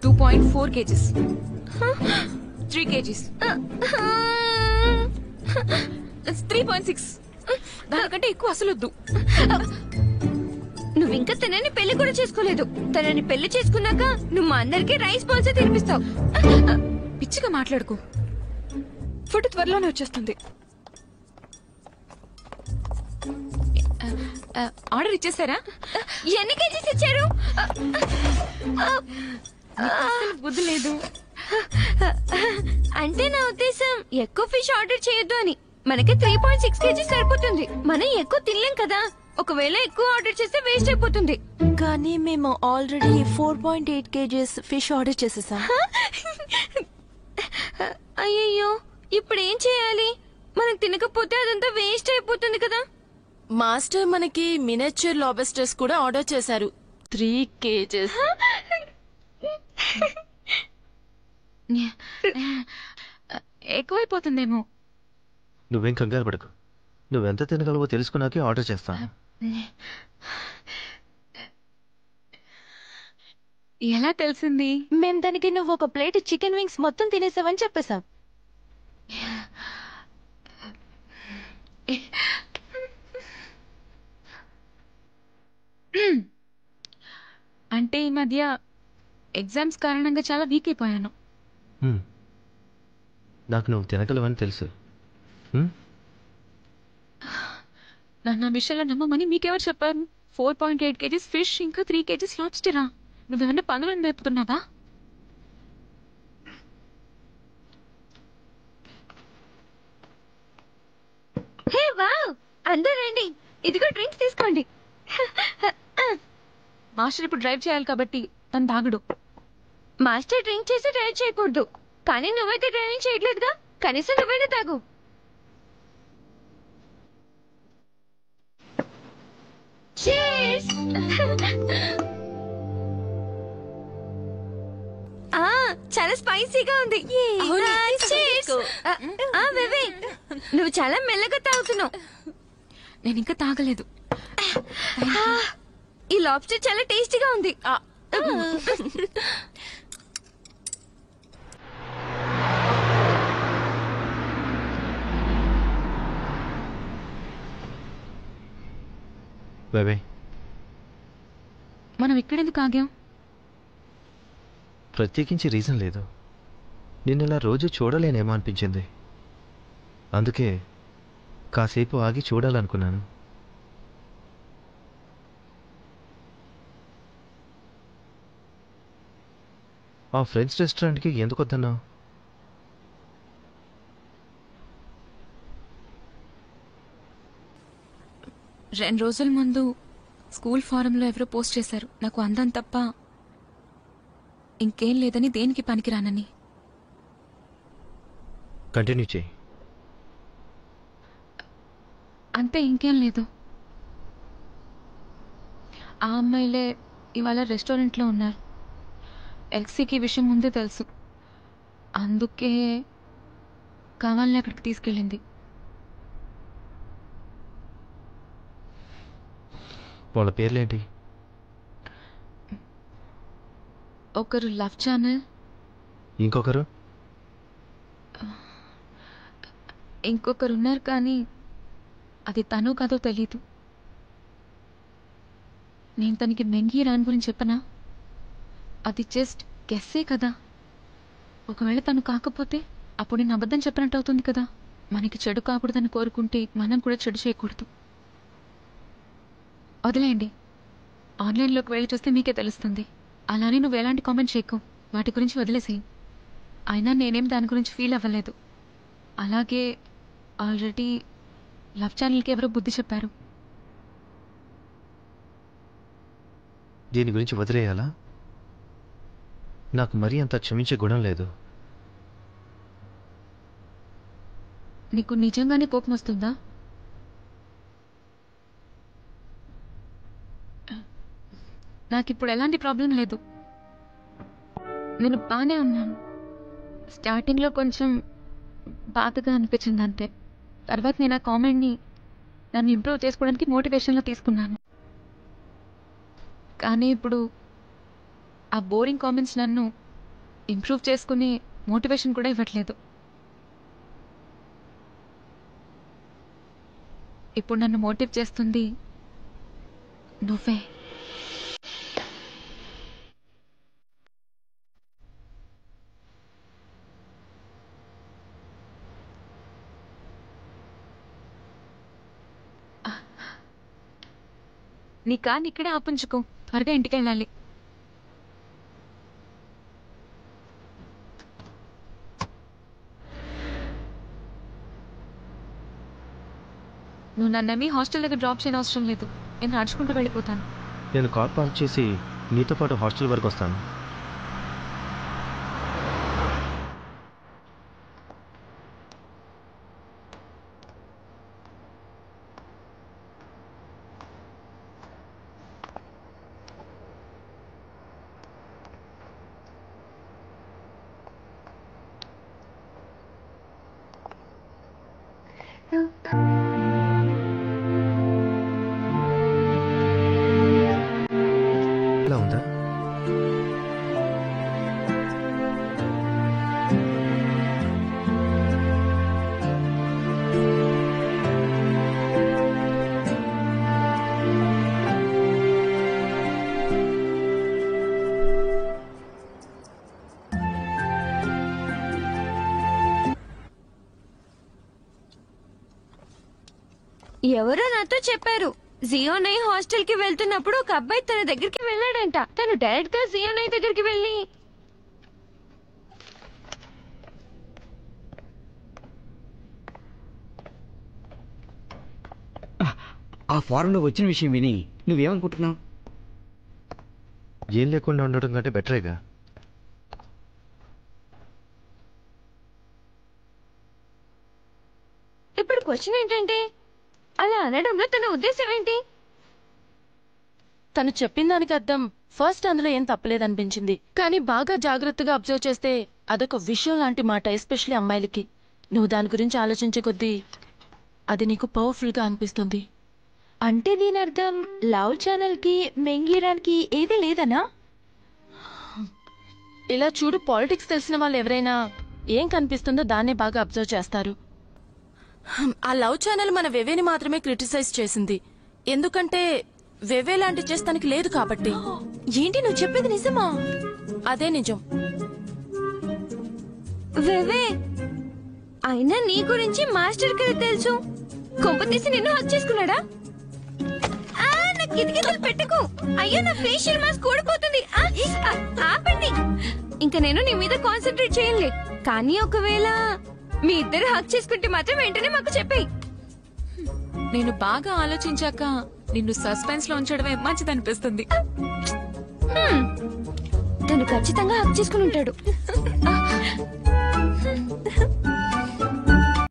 2.4 kgs. 3 kgs. It's 3.6. దానికంటే ఎక్కువ అసలు వద్దు. నువ్వు ఇంకా తనని పెళ్లి కూడా చేసుకోలేదు. తనని పెళ్లి చేసుకున్నాక నువ్వు మా అందరికి రైస్ బాల్స్ తినిపిస్తావు. పిచ్చిగా మాట్లాడుకో. ఫుడ్ త్వరలోనే వచ్చేస్తుంది. ఆర్డర్ ఇచ్చేసారా? ఎన్ని కేజీస్ ఇచ్చారు? బుద్ధి లేదు. అంటే నా ఉద్దేశం ఎక్కువ ఫిష్ ఆర్డర్ చేయొద్దు అని. మనకి 3.6 కేజీస్ సరిపోతుంది. మనం ఎక్కువ తినలేం కదా. ఒకవేళ ఎక్కువ ఆర్డర్ చేస్తే వేస్ట్ అయిపోతుంది. కానీ మేము ఆల్రెడీ 4.8 kgs ఫిష్ ఆర్డర్ చేసేసాం. అయ్యయ్యో, ఇప్పుడు ఏం చేయాలి? మనం తినకపోతే అదంతా వేస్ట్ అయిపోతుంది కదా. మాస్టర్ మనకి మినియేచర్ లాబస్టర్స్ కూడా ఆర్డర్ చేశారు. 3 kgs. ఎక్కువైపోతుందేమో. నువ్వేం కంగారు పడకు. నువ్వెంత తినగలవో తెలుసుకున్నాకే ఆర్డర్ చేస్తాను. ఎలా తెలిసింది? మేము దానికి నువ్వు ఒక ప్లేట్ చికెన్ వింగ్స్ మొత్తం తినేసావని చెప్పేశాం. అంటే ఈ మధ్య ఎగ్జామ్స్ కారణంగా చాలా వీక్ అయిపోయాను. నాకు నువ్వు తినగలవని తెలుసు. నన్ను ఆ విషయంలో నమ్మమని మీకెవరు చెప్పారు? 4.8 kgs ఫిష్ ఇంకా 3 kgs లాబ్స్టరా? నువ్వేమన్నా పనులను నేర్పుతున్నావా? హే వావ్, అందరూ రండి. ఇదిగో డ్రింక్స్ తీసుకోండి. మాస్టర్ ఇప్పుడు డ్రైవ్ చేయాలి కాబట్టి తను తాగడు. మాస్టర్ డ్రింక్ చేసి డ్రైవ్ చేయకూడదు. కానీ నువ్వైతే డ్రైవింగ్ చేయట్లేదుగా. కనీసం నువ్వైనా తాగు. చాలా స్పైసీగా ఉంది. నువ్వు చాలా మెల్లగా తాగుతున్నావు. నేను ఇంకా తాగలేదు. ఈ లాబ్స్టర్ చాలా టేస్టీగా ఉంది. మనం ఇక్కడెందుకు ఆగాం? ప్రత్యేకించి రీజన్ లేదు. నిన్న ఇలా రోజు చూడలేనేమో అనిపించింది. అందుకే కాసేపు ఆగి చూడాలనుకున్నాను. ఆ ఫ్రెండ్స్ రెస్టారెంట్కి ఎందుకు వద్దన్నావు? రెండు రోజుల ముందు స్కూల్ ఫారంలో ఎవరో పోస్ట్ చేశారు, నాకు అందం తప్ప ఇంకేం లేదని, దేనికి పనికిరానని. కంటిన్యూ చేయి. అంతే, ఇంకేం లేదు. ఆ అమ్మాయిలే ఇవాళ రెస్టారెంట్లో ఉన్నారు. ఎల్సీకి విషయం ముందే తెలుసు, అందుకే కావాలని అక్కడికి తీసుకెళ్ళింది. వాళ్ళ పేర్లేంటి? ఒకరు లవ్ ఛానల్, ఇంకొకరు ఉన్నారు కానీ అది తను కాదో తెలీదు. నేను తనకి మెంగి రాన్ గురించి చెప్పనా? అది జస్ట్ గెస్సే కదా. ఒకవేళ తను కాకపోతే అప్పుడు నేను అబద్ధం చెప్పినట్టు అవుతుంది కదా. మనకి చెడు కాకూడదని కోరుకుంటే మనం కూడా చెడు చేయకూడదు. వదిలేయండి, ఆన్లైన్లోకి వెళ్ళి చూస్తే మీకే తెలుస్తుంది. అలానే నువ్వు ఎలాంటి కామెంట్ చేయకు, వాటి గురించి వదిలేసేయి. అయినా నేనేం దాని గురించి ఫీల్ అవ్వలేదు. అలాగే ఆల్రెడీ లవ్ ఛానల్కి ఎవరో బుద్ధి చెప్పారు. దీని గురించి వదిలేయాలా? నాకు మరీ అంత క్షమించే గుణం లేదు. నీకు నిజంగానే కోపం వస్తుందా? నాకిప్పుడు ఎలాంటి ప్రాబ్లం లేదు. నేను బాగానే ఉన్నాను. స్టార్టింగ్లో కొంచెం బాధగా అనిపించింది అంతే. తర్వాత నేను ఆ కామెంట్ని నన్ను ఇంప్రూవ్ చేసుకోవడానికి మోటివేషన్లో తీసుకున్నాను. కానీ ఇప్పుడు ఆ బోరింగ్ కామెంట్స్ నన్ను ఇంప్రూవ్ చేసుకుని మోటివేషన్ కూడా ఇవ్వట్లేదు. ఇప్పుడు నన్ను మోటివ్ చేస్తుంది నువ్వే. నీ కార్ ఇక్కడే ఆపుంచుకో, త్వరగా ఇంటికి వెళ్ళాలి. నువ్వు నన్నేమీ హాస్టల్ దగ్గర డ్రాప్ చేయని అవసరం లేదు, నేను నడుచుకుంటూ వెళ్ళిపోతాను. నేను కార్ పార్క్ చేసి నీతో పాటు హాస్టల్ వరకు వస్తాను. ఎలా ఉందా? ఎవరో నాతో చెప్పారు, జియోనై హాస్టల్ కి వెళ్తున్నప్పుడు ఒక అబ్బాయి తన దగ్గరికి వెళ్ళాడంట. తను డైరెక్ట్ గా జియోనై దగ్గరికి వెళ్ళి ఆ ఫారెన్ లో వచ్చిన విషయం విని నువ్వేమనుకుంటున్నావు? ఏం లేకుండా ఉండడం కంటే బెటరేగా. ఇప్పుడు క్వశ్చన్ ఏంటంటే, అలా అనడంలో తన ఉద్దేశం ఏంటి? తను చెప్పిన దానికి అర్థం ఫస్ట్ అందులో ఏం తప్పలేదనిపించింది, కానీ బాగా జాగ్రత్తగా అబ్జర్వ్ చేస్తే అదొక విషయం లాంటి మాట, ఎస్పెషల్లీ అమ్మాయిలకి. నువ్వు దాని గురించి ఆలోచించే కొద్దీ అది నీకు పవర్ఫుల్ గా అనిపిస్తుంది. అంటే దీని అర్థం లవ్ ఛానల్ కి మెంగిరానికి ఏది లేదనా? ఇలా చూడు, పాలిటిక్స్ తెలిసిన వాళ్ళు ఎవరైనా ఏం కనిపిస్తుందో దాన్నే బాగా అబ్జర్వ్ చేస్తారు. ఆ లవ్ ఛానల్ మన వెవేని మాత్రమే క్రిటిసైజ్ చేసింది, ఎందుకంటే వెవే లాంటి చేస్తానికి లేదు కాబట్టి. ఏంటి నువ్వు చెప్పేది నిజమా? అదే నిజం. వెవే, అయినా నీ గురించి మాస్టర్ కదా తెలుసు. కొంప తీసి నిన్ను హక్ చేసుకున్నాడా? నా కిటికీలు పెట్టకు. అయ్యో, నా ఫేషియల్ మాస్క్ ఊడిపోతుంది. ఆపండి. ఇంకా నేను నీ మీద కాన్సన్ట్రేట్ చేయలే. కానీ ఒకవేళ మీ ఇద్దరు హక్ చేసుకుంటే మాత్రం వెంటనే మాకు చెప్పేయి. నేను బాగా ఆలోచించాక నిన్ను సస్పెన్స్ లో ఉంచడమే మంచిదనిపిస్తుంది. తను ఖచ్చితంగా హక్ చేసుకుని ఉంటాడు.